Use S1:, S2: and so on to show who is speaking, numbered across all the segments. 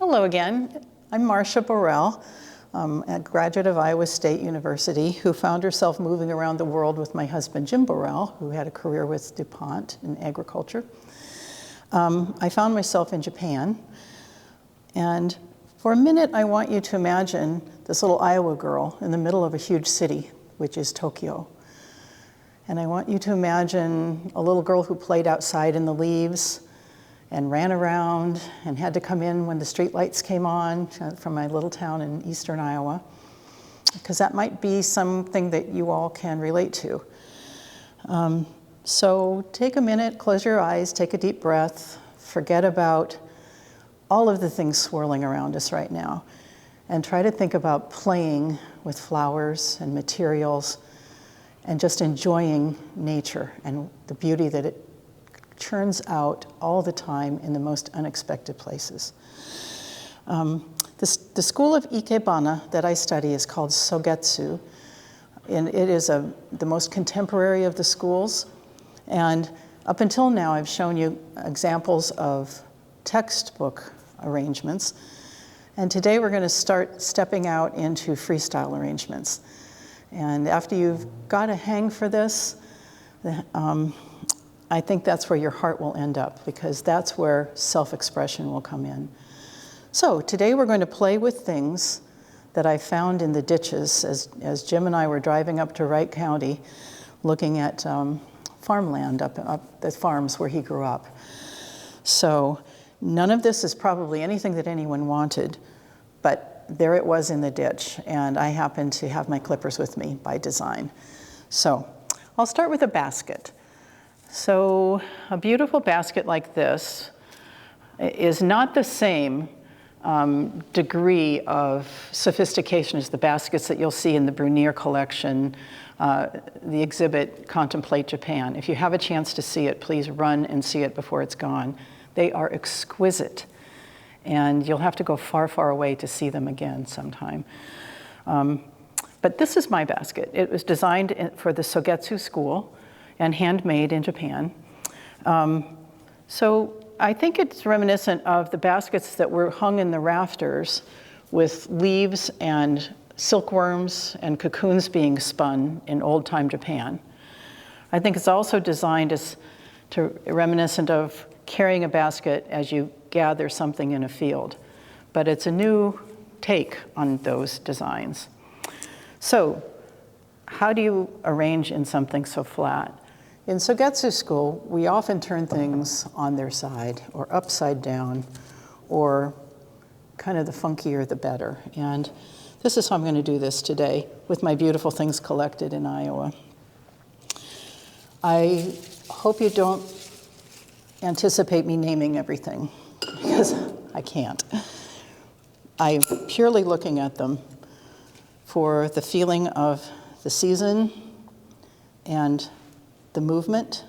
S1: Hello again. I'm Marcia Burrell, a graduate of Iowa State University who found herself moving around the world with my husband, Jim Burrell, who had a career with DuPont in agriculture. I found myself in Japan, and for a minute I want you to imagine this little Iowa girl in the middle of a huge city, which is Tokyo. And I want you to imagine a little girl who played outside in the leaves and ran around and had to come in when the street lights came on from my little town in eastern Iowa, because that might be something that you all can relate to. So take a minute, close your eyes, take a deep breath, forget about all of the things swirling around us right now, and try to think about playing with flowers and materials and just enjoying nature and the beauty that it churns out all the time in the most unexpected places. The school of Ikebana that I study is called Sogetsu, and it is the most contemporary of the schools. And up until now, I've shown you examples of textbook arrangements. And today we're going to start stepping out into freestyle arrangements. And after you've got a hang for this, I think that's where your heart will end up, because that's where self-expression will come in. So today we're going to play with things that I found in the ditches as Jim and I were driving up to Wright County looking at farmland up the farms where he grew up. So none of this is probably anything that anyone wanted, but there it was in the ditch, and I happened to have my clippers with me by design. So I'll start with a basket. So a beautiful basket like this is not the same degree of sophistication as the baskets that you'll see in the Brunier collection, the exhibit Contemplate Japan. If you have a chance to see it, please run and see it before it's gone. They are exquisite, and you'll have to go far, far away to see them again sometime. But this is my basket. It was designed for the Sogetsu school and handmade in Japan. So I think it's reminiscent of the baskets that were hung in the rafters with leaves and silkworms and cocoons being spun in old-time Japan. I think it's also designed reminiscent of carrying a basket as you gather something in a field. But it's a new take on those designs. So how do you arrange in something so flat? In Sogetsu school, we often turn things on their side or upside down, or kind of the funkier the better. And this is how I'm going to do this today with my beautiful things collected in Iowa. I hope you don't anticipate me naming everything, because I can't. I'm purely looking at them for the feeling of the season and the movement,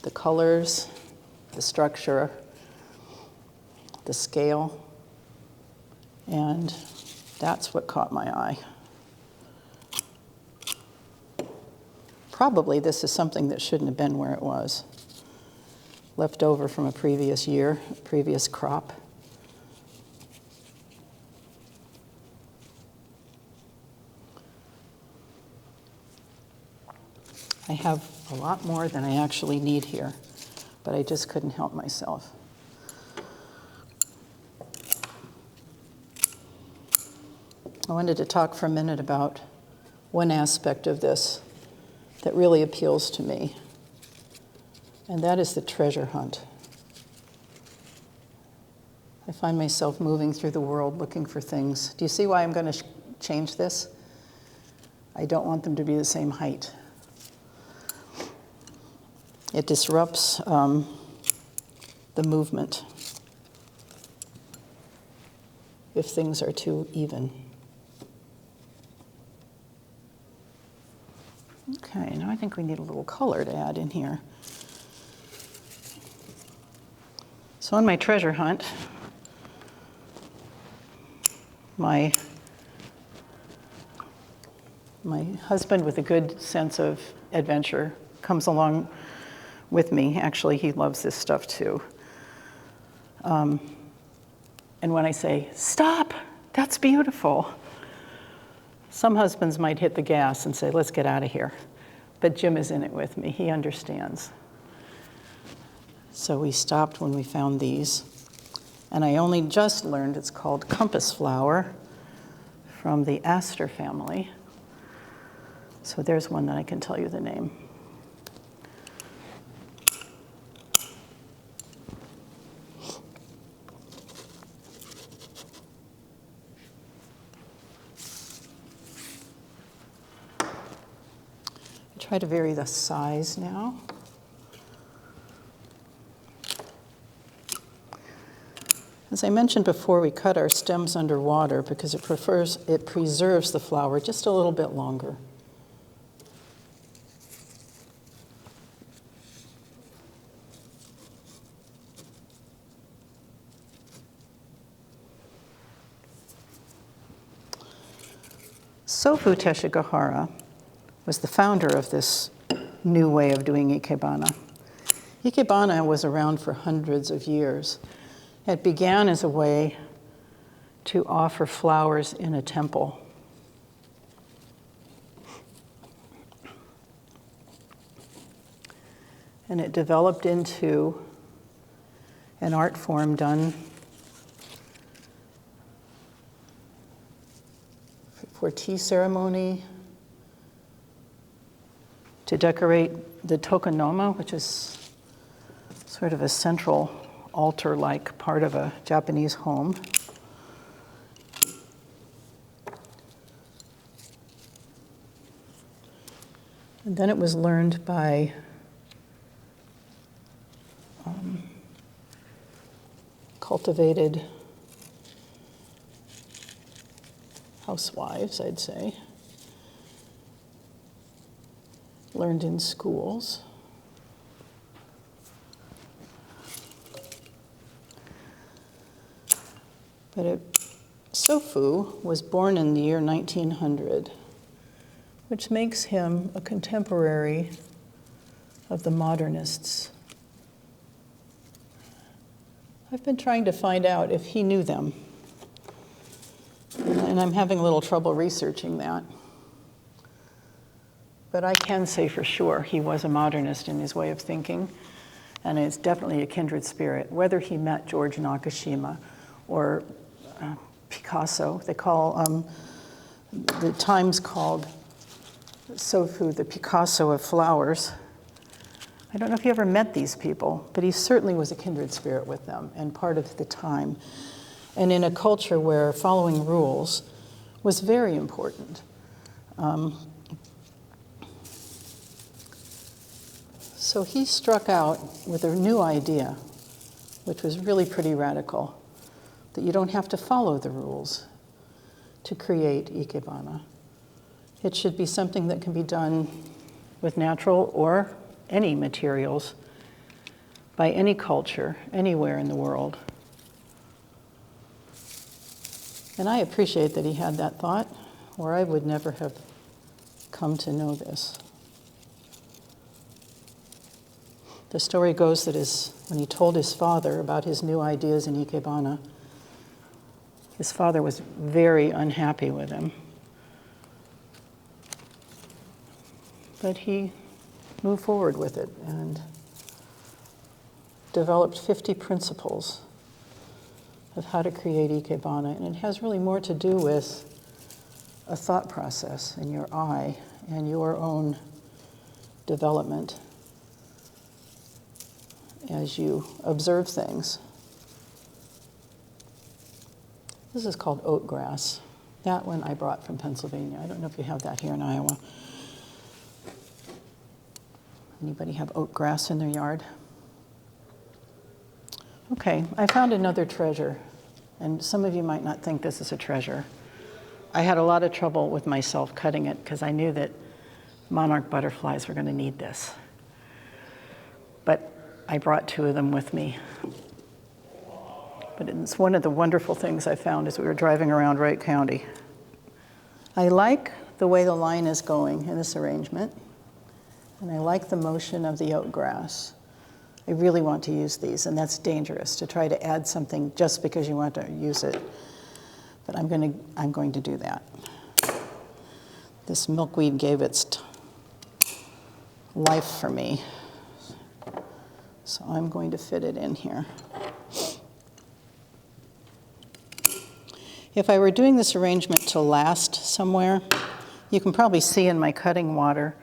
S1: the colors, the structure, the scale, and that's what caught my eye. Probably this is something that shouldn't have been where it was, left over from a previous year, previous crop. I have a lot more than I actually need here, but I just couldn't help myself. I wanted to talk for a minute about one aspect of this that really appeals to me, and that is the treasure hunt. I find myself moving through the world looking for things. Do you see why I'm going to change this? I don't want them to be the same height. It disrupts the movement if things are too even. Okay, now I think we need a little color to add in here. So on my treasure hunt, my husband with a good sense of adventure comes along with me. Actually, he loves this stuff too. And when I say, stop, that's beautiful, some husbands might hit the gas and say, let's get out of here. But Jim is in it with me. He understands. So we stopped when we found these. And I only just learned it's called compass flower from the aster family. So there's one that I can tell you the name. Try to vary the size now. As I mentioned before, we cut our stems underwater because it preserves the flower just a little bit longer. Sofu Teshigahara was the founder of this new way of doing ikebana. Ikebana was around for hundreds of years. It began as a way to offer flowers in a temple. And it developed into an art form done for tea ceremony, to decorate the tokonoma, which is sort of a central altar-like part of a Japanese home. And then it was learned by cultivated housewives, I'd say. Learned in schools. But Sofu was born in the year 1900, which makes him a contemporary of the modernists. I've been trying to find out if he knew them, and I'm having a little trouble researching that. But I can say for sure he was a modernist in his way of thinking, and it's definitely a kindred spirit. Whether he met George Nakashima or Picasso, they call, the Times called Sofu the Picasso of flowers. I don't know if you ever met these people, but he certainly was a kindred spirit with them and part of the time. And in a culture where following rules was very important. So he struck out with a new idea, which was really pretty radical, that you don't have to follow the rules to create ikebana. It should be something that can be done with natural or any materials by any culture, anywhere in the world. And I appreciate that he had that thought, or I would never have come to know this. The story goes that when he told his father about his new ideas in ikebana, his father was very unhappy with him. But he moved forward with it and developed 50 principles of how to create ikebana. And it has really more to do with a thought process in your eye and your own development as you observe things. This is called oat grass. That one I brought from Pennsylvania. I don't know if you have that here in Iowa. Anybody have oat grass in their yard? Okay, I found another treasure, and some of you might not think this is a treasure. I had a lot of trouble with myself cutting it because I knew that monarch butterflies were going to need this. But I brought 2 of them with me. But it's one of the wonderful things I found as we were driving around Wright County. I like the way the line is going in this arrangement, and I like the motion of the oat grass. I really want to use these, and that's dangerous to try to add something just because you want to use it. But I'm going to do that. This milkweed gave its life for me, so I'm going to fit it in here. If I were doing this arrangement to last somewhere, you can probably see in my cutting water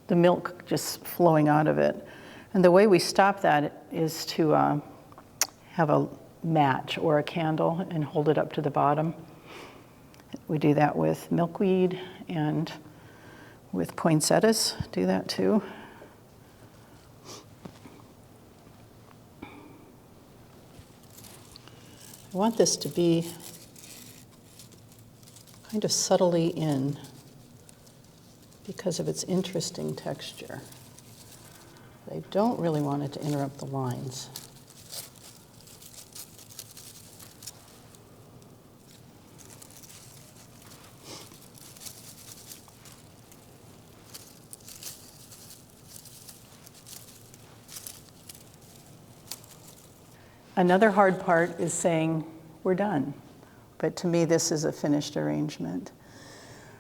S1: the milk just flowing out of it. And the way we stop that is to have a match or a candle and hold it up to the bottom. We do that with milkweed and with poinsettias, do that too. I want this to be kind of subtly in because of its interesting texture. I don't really want it to interrupt the lines. Another hard part is saying, we're done. But to me, this is a finished arrangement.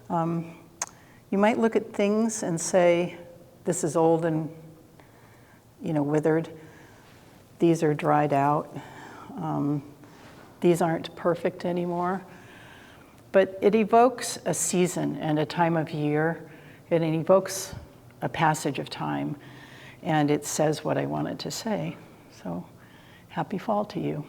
S1: You might look at things and say, this is old and withered. These are dried out. These aren't perfect anymore. But it evokes a season and a time of year. It evokes a passage of time. And it says what I wanted to say. So happy fall to you.